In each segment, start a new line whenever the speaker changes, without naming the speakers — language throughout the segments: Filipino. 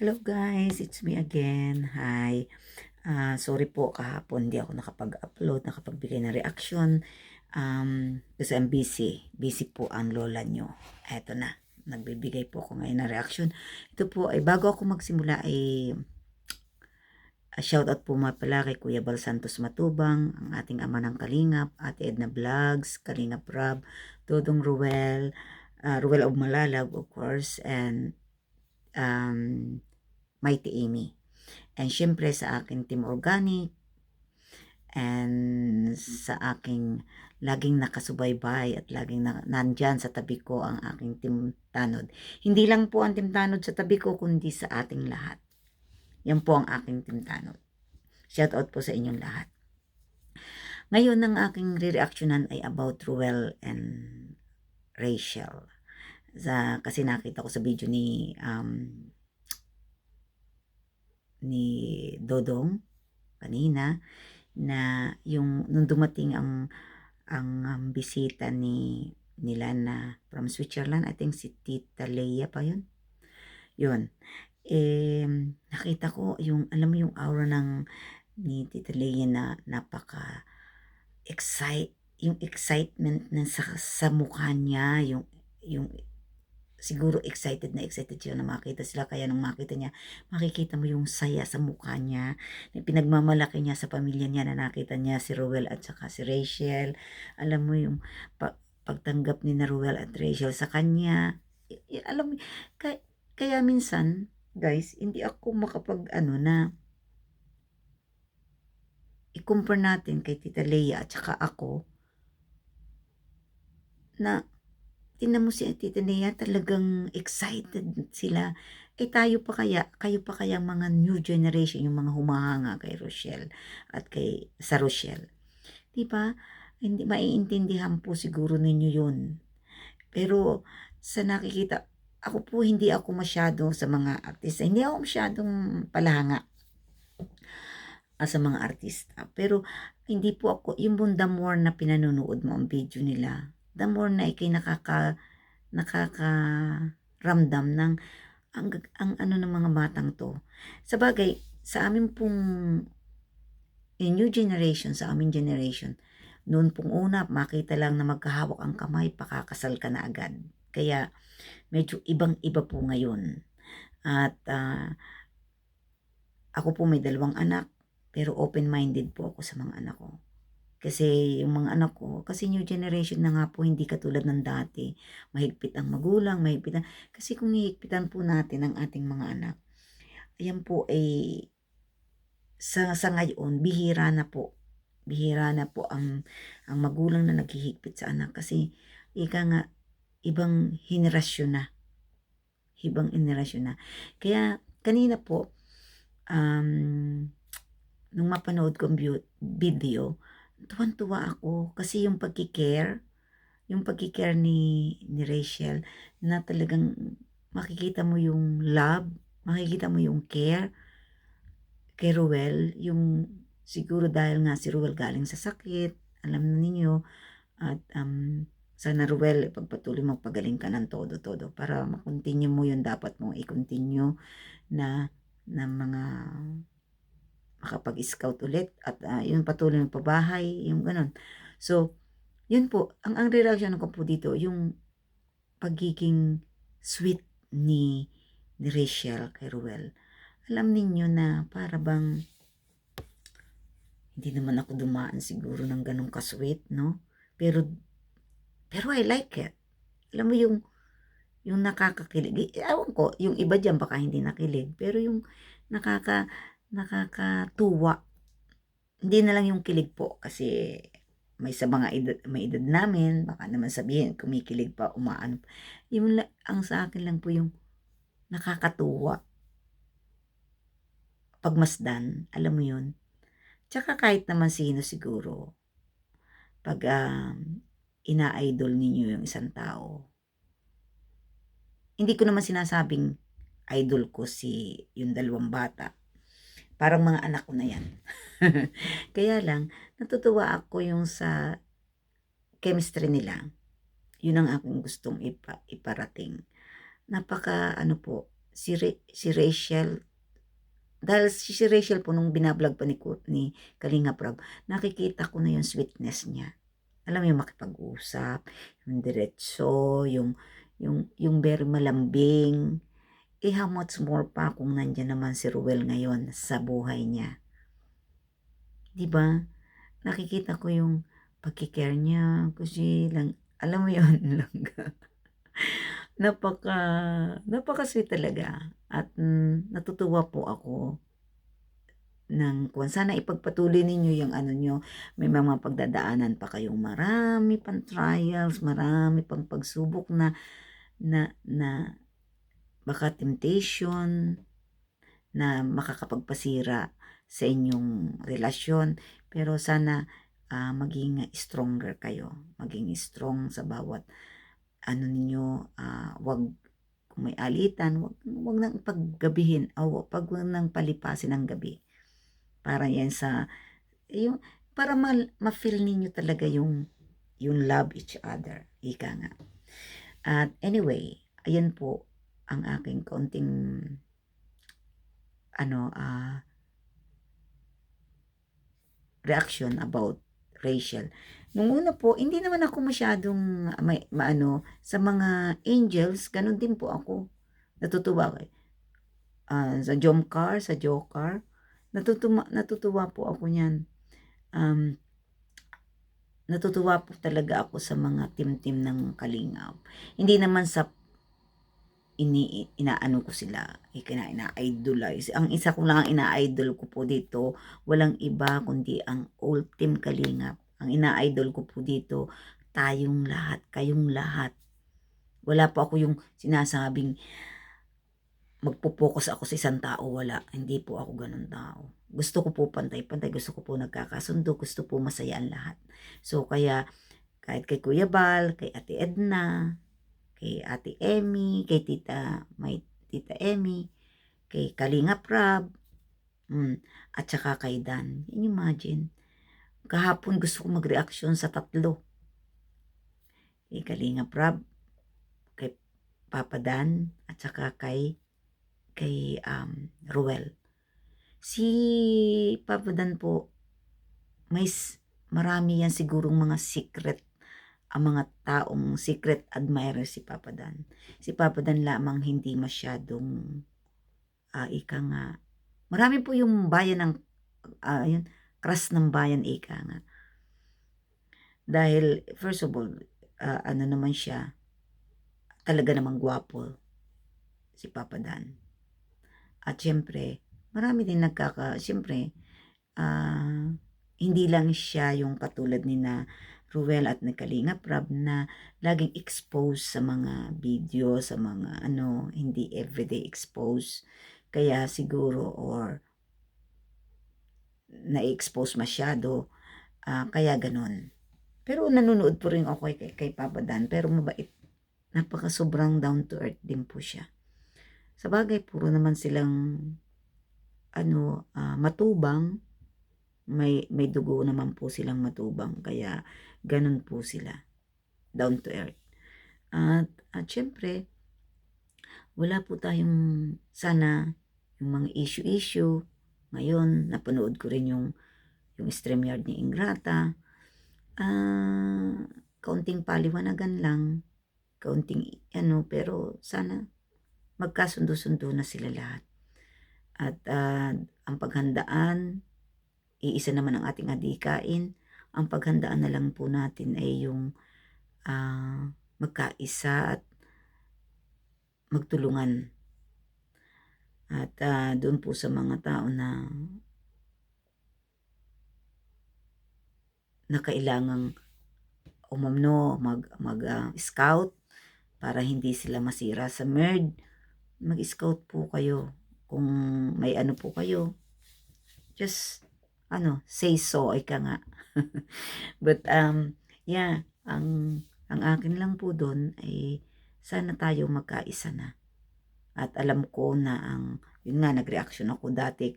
Hello guys, it's me again. Hi. Sorry po kahapon hindi ako nakapag-upload, nakapagbigay ng reaction. Kasi I'm busy. Busy po ang lola nyo. Eto na. Nagbibigay po ako ngayon ng reaction. Ito po ay bago ako magsimula ay shoutout po mga pala kay Kuya Bal Santos Matubang, ang ating ama ng Kalingap, Ate Edna Vlogs, Kalingap Rob, Dodong Ruel, Ruel of Malalag of course, and um, Mighty Amy. And syempre sa aking Team Organic and sa aking laging nakasubaybay at laging nandyan sa tabi ko ang aking Team Tanod. Hindi lang po ang Team Tanod sa tabi ko kundi sa ating lahat. Yan po ang aking Team Tanod. Shout out po sa inyong lahat. Ngayon ang aking re-reactionan ay about Ruel and Rachel. Kasi nakita ko sa video ni Dodong kanina na yung nung dumating ang bisita nila na from Switzerland, I think si Tita Leia pa yun. Nakita ko yung, alam mo yung aura ni Tita Leia na napaka yung excitement na sa mukha niya, yung siguro excited siya na makita sila, kaya nung makita niya, makikita mo yung saya sa mukha niya, pinagmamalaki niya sa pamilya niya na nakita niya si Ruel at saka si Rachel. Alam mo yung pagtanggap ni na Ruel at Rachel sa kanya, alam mo, kaya minsan, guys, hindi ako makapag na i-compare natin kay Tita Leia at saka ako na tingnan mo si Tita Nea, talagang excited sila. Kayo pa kaya mga new generation, yung mga humahanga kay Rochelle at sa Rochelle. Diba? Hindi maiintindihan po siguro ninyo yun. Pero sa nakikita, ako po hindi ako masyado sa mga artista. Hindi ako masyadong palahanga sa mga artista. Pero hindi po ako, yung the more na pinanonood mo ang video nila, the more na ikay nakakaramdam ng ang ano ng mga batang to. Sa bagay, sa amin pong new generation, sa aming generation, noon pong una, makita lang na magkahawak ang kamay, pakakasal ka na agad. Kaya, medyo ibang-iba po ngayon. At ako po may 2 anak, pero open-minded po ako sa mga anak ko. Kasi yung mga anak ko, kasi new generation na nga po, hindi katulad ng dati. Mahigpit ang magulang, kasi kung nihigpitan po natin ang ating mga anak, ayan po ay, sa ngayon, bihira na po. Bihira na po ang magulang na naghihigpit sa anak. Kasi, ika nga, ibang henerasyon na. Ibang henerasyon na. Kaya, kanina po, nung mapanood ko ang video, tuwan-tuwa ako kasi yung pagkikare ni Rachel, na talagang makikita mo yung love, makikita mo yung care kay Ruel, yung siguro dahil nga si Ruel galing sa sakit, alam na ninyo, at sana Ruel, pagpatuloy magpagaling ka ng todo-todo para makontinue mo yung dapat mong i-continue na mga makapag-scout ulit at yung patuloy ng pabahay, yung ganun. So, yun po, ang reaction ko po dito, yung pagiging sweet ni Rachel kay Ruel. Alam ninyo na para bang hindi naman ako dumaan siguro ng ganun ka-sweet, no? Pero I like it. Alam mo yung nakakakilig. Ewan ko, yung iba dyan baka hindi nakilig, pero yung nakakatuwa. Hindi na lang yung kilig po kasi may sa mga may edad namin, baka naman sabihin kumikilig pa, umaano. Ang sa akin lang po yung nakakatuwa. Pagmasdan, alam mo yun. Tsaka kahit naman sino siguro, pag ina-idol ninyo yung isang tao, hindi ko naman sinasabing idol ko yung 2 bata. Parang mga anak ko na yan. Kaya lang, natutuwa ako yung sa chemistry nila. Yun ang aking gustong iparating. Napaka ano po, si Rachel, dahil si Rachel po nung binablog pa ni Kalinga Prab, nakikita ko na yung sweetness niya. Alam mo yung makipag-usap, yung diretso, yung very malambing. How much more pa kung nandiyan naman si Ruel ngayon sa buhay niya. 'Di ba? Nakikita ko yung pagki-care niya kasi lang, alam mo yun, lang. napaka napaka-sweet talaga at natutuwa po ako kung sana ipagpatuloy ninyo yung ano nyo, may mga pagdadaanan pa kayong marami pang trials, marami pang pagsubok na baka temptation na makakapagpasira sa inyong relasyon, pero sana maging stronger kayo, maging strong sa bawat ano ninyo, wag kung may alitan, wag nang paggabihin o wag nang palipasin ng gabi. Para yan yung, para ma-feel ninyo talaga yung love each other. Ika nga. At anyway, ayan po ang aking kaunting reaction about Rachel. Nung una po, hindi naman ako masyadong maano sa mga angels, ganun din po ako. Natutuwa ko. Sa Jomcar, sa Joker, natutuwa po ako niyan. Natutuwa po talaga ako sa mga team ng Kalingap. Hindi naman sa inaano ko sila, ina-idolize. Ang isa ko lang ina-idol ko po dito, walang iba kundi ang old team Kalingap. Ang ina-idol ko po dito, tayong lahat, kayong lahat. Wala po ako yung sinasabing magpo-focus ako sa isang tao, wala. Hindi po ako ganun tao. Gusto ko po pantay-pantay, gusto ko po nagkakasundo, gusto po masaya ang lahat. So kaya kahit kay Kuya Bal, kay Ate Edna, kay Ate Emmy, kay Tita Emmy, kay Kalinga Prab, at saka kay Dan. Imagine, kahapon gusto ko mag-reaction sa tatlo. Kay Kalinga Prab, kay Papa Dan, at saka kay Ruel. Si Papa Dan po, marami yan sigurong mga secret, ang mga taong secret admirer si Papa Dan. Si Papa Dan lamang hindi masyadong ika nga. Marami po yung bayan ng yun, crush ng bayan, ika nga. Dahil first of all, ano naman siya, talaga namang gwapo si Papa Dan. At syempre, marami din syempre, hindi lang siya yung katulad ni na Ruel at ni Kalinga Prab na laging exposed sa mga video, sa mga hindi everyday exposed. Kaya siguro or na-expose masyado, kaya ganon. Pero nanonood po rin ako kay Papa Dan, pero mabait. Napaka sobrang down to earth din po siya. Sa bagay, puro naman silang matubang. May dugo naman po silang matubang, kaya ganun po sila, down to earth. At syempre, wala po tayong sana yung mga issue. Ngayon, napanood ko rin yung StreamYard ni Ingrata. Kaunting paliwanagan lang, kaunting pero sana magkasundo-sundo na sila lahat. At ang paghandaan, iisa naman ang ating adikain. Ang paghandaan na lang po natin ay yung magkaisa at magtulungan. At doon po sa mga tao na kailangang umamno, mag-scout para hindi sila masira sa MERD, mag-scout po kayo. Kung may po kayo, just say so, ika nga. But yeah, ang akin lang po doon ay sana tayo magkaisa na. At alam ko na yun nga, nag-reaction ako dati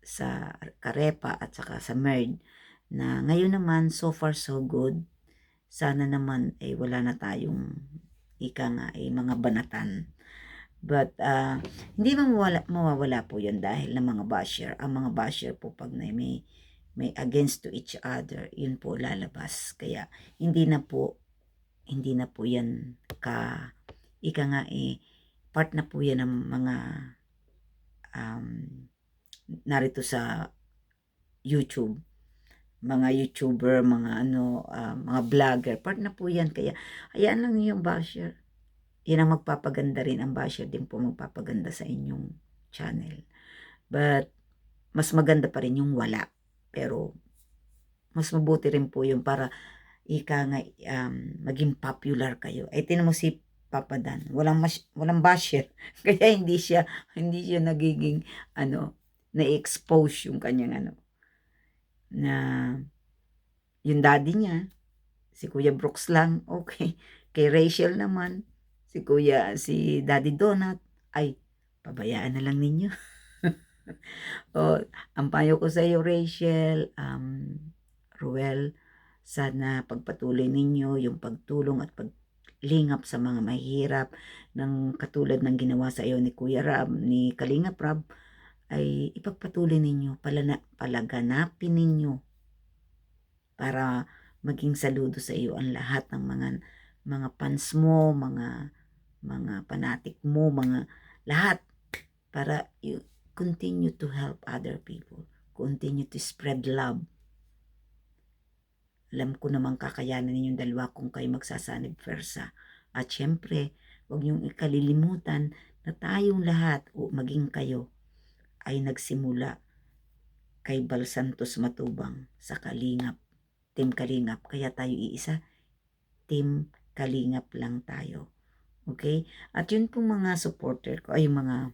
sa Karepa at saka sa MERD, na ngayon naman so far so good. Sana naman wala na tayong ika nga mga banatan. But, hindi mawawala po 'yun dahil ng mga basher. Ang mga basher po 'pag may against to each other, 'yun po lalabas. Kaya hindi na po 'yan ika nga, part na po 'yan ng mga, um, narito sa YouTube. Mga YouTuber, mga ano, mga vlogger, part na po 'yan. Kaya hayaan lang niyo yung basher. 'Yan ang magpapaganda rin, ang basher din po magpapaganda sa inyong channel. But mas maganda pa rin yung wala. Pero mas mabuti rin po yung para ika nga, maging popular kayo. Eh, tingnan mo si Papa Dan, walang basher. Kaya hindi siya nagiging ano, na-expose yung kanyang ano, na yung daddy niya, si Kuya Brooks lang, okay. Kay Rachel naman, si Daddy Donut, ay, pabayaan na lang ninyo. O, ang payo ko sa iyo, Rachel, Ruel, sana pagpatuloy ninyo yung pagtulong at paglingap sa mga mahirap ng katulad ng ginawa sa iyo ni Kuya Rab, ni Kalingap Rab, ay ipagpatuloy ninyo, palaganapin ninyo para maging saludo sa iyo ang lahat ng mga fans mo, mga fanatic mo, mga lahat, para you continue to help other people, continue to spread love. Alam ko namang kakayanan ninyong dalawa kung kayo magsasanib versa. At syempre, huwag niyong ikalilimutan na tayong lahat o maging kayo ay nagsimula kay Bal Santos Matubang sa Kalingap, Team Kalingap. Kaya tayo iisa, Team Kalingap lang tayo. Okay? At yun pong mga supporter ko, ay mga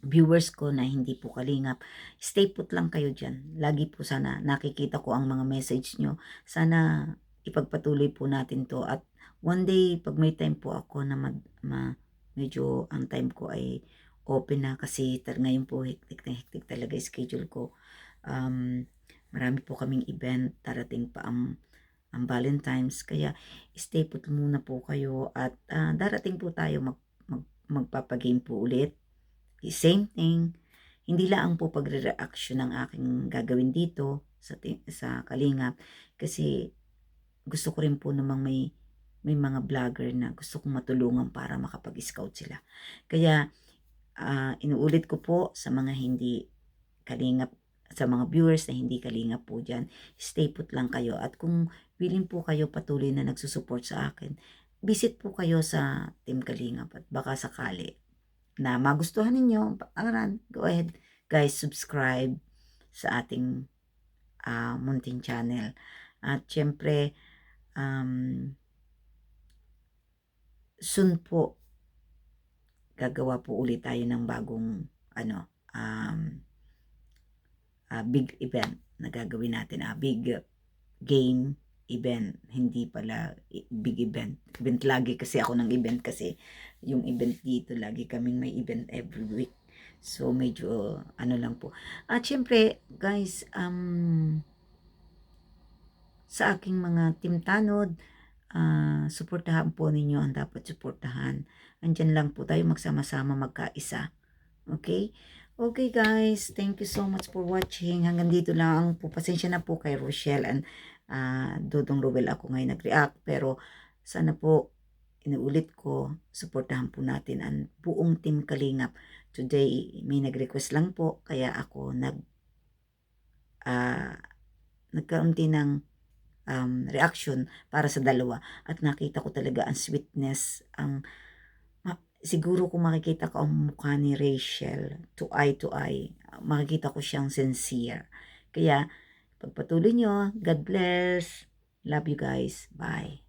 viewers ko na hindi po Kalingap, stay put lang kayo dyan. Lagi po sana nakikita ko ang mga message nyo. Sana ipagpatuloy po natin to. At one day, pag may time po ako na medyo ang time ko ay open na kasi ngayon po hektik na hektik talaga schedule ko. Marami po kaming event, darating pa ang Valentine's, kaya stay put muna po kayo at darating po tayo magpapagame po ulit. Same thing, hindi lang po pagre-reaction ng aking gagawin dito sa Kalingap kasi gusto ko rin po namang may mga vlogger na gusto kong matulungan para makapag-scout sila. Kaya inuulit ko po sa mga hindi Kalingap, sa mga viewers na hindi Kalingap po dyan, stay put lang kayo. At kung willing po kayo patuloy na nagsusupport sa akin, visit po kayo sa Team Kalingap at baka sakali na magustuhan ninyo, go ahead guys, subscribe sa ating munting channel. At syempre, soon po, gagawa po ulit tayo ng bagong big event na gagawin natin, big game event, hindi pala big event lagi kasi ako ng event kasi yung event dito lagi kaming may event every week, so medyo ano lang po. At syempre guys, sa aking mga Team Tanod, suportahan po ninyo ang dapat suportahan. Andyan lang po tayo magsama-sama magkaisa. Okay? Okay guys, thank you so much for watching. Hanggang dito lang po. Pasensya na po kay Rochelle and Dodong Ruel ako ngayon nag-react. Pero sana po, inuulit ko, suportahan po natin ang buong Team Kalingap. Today, may nag-request lang po. Kaya ako nagkaroon din ng reaction para sa dalawa. At nakita ko talaga ang sweetness, siguro kung makikita ko ang mukha ni Rachel to eye, makikita ko siyang sincere. Kaya, pagpatuloy nyo, God bless. Love you guys. Bye.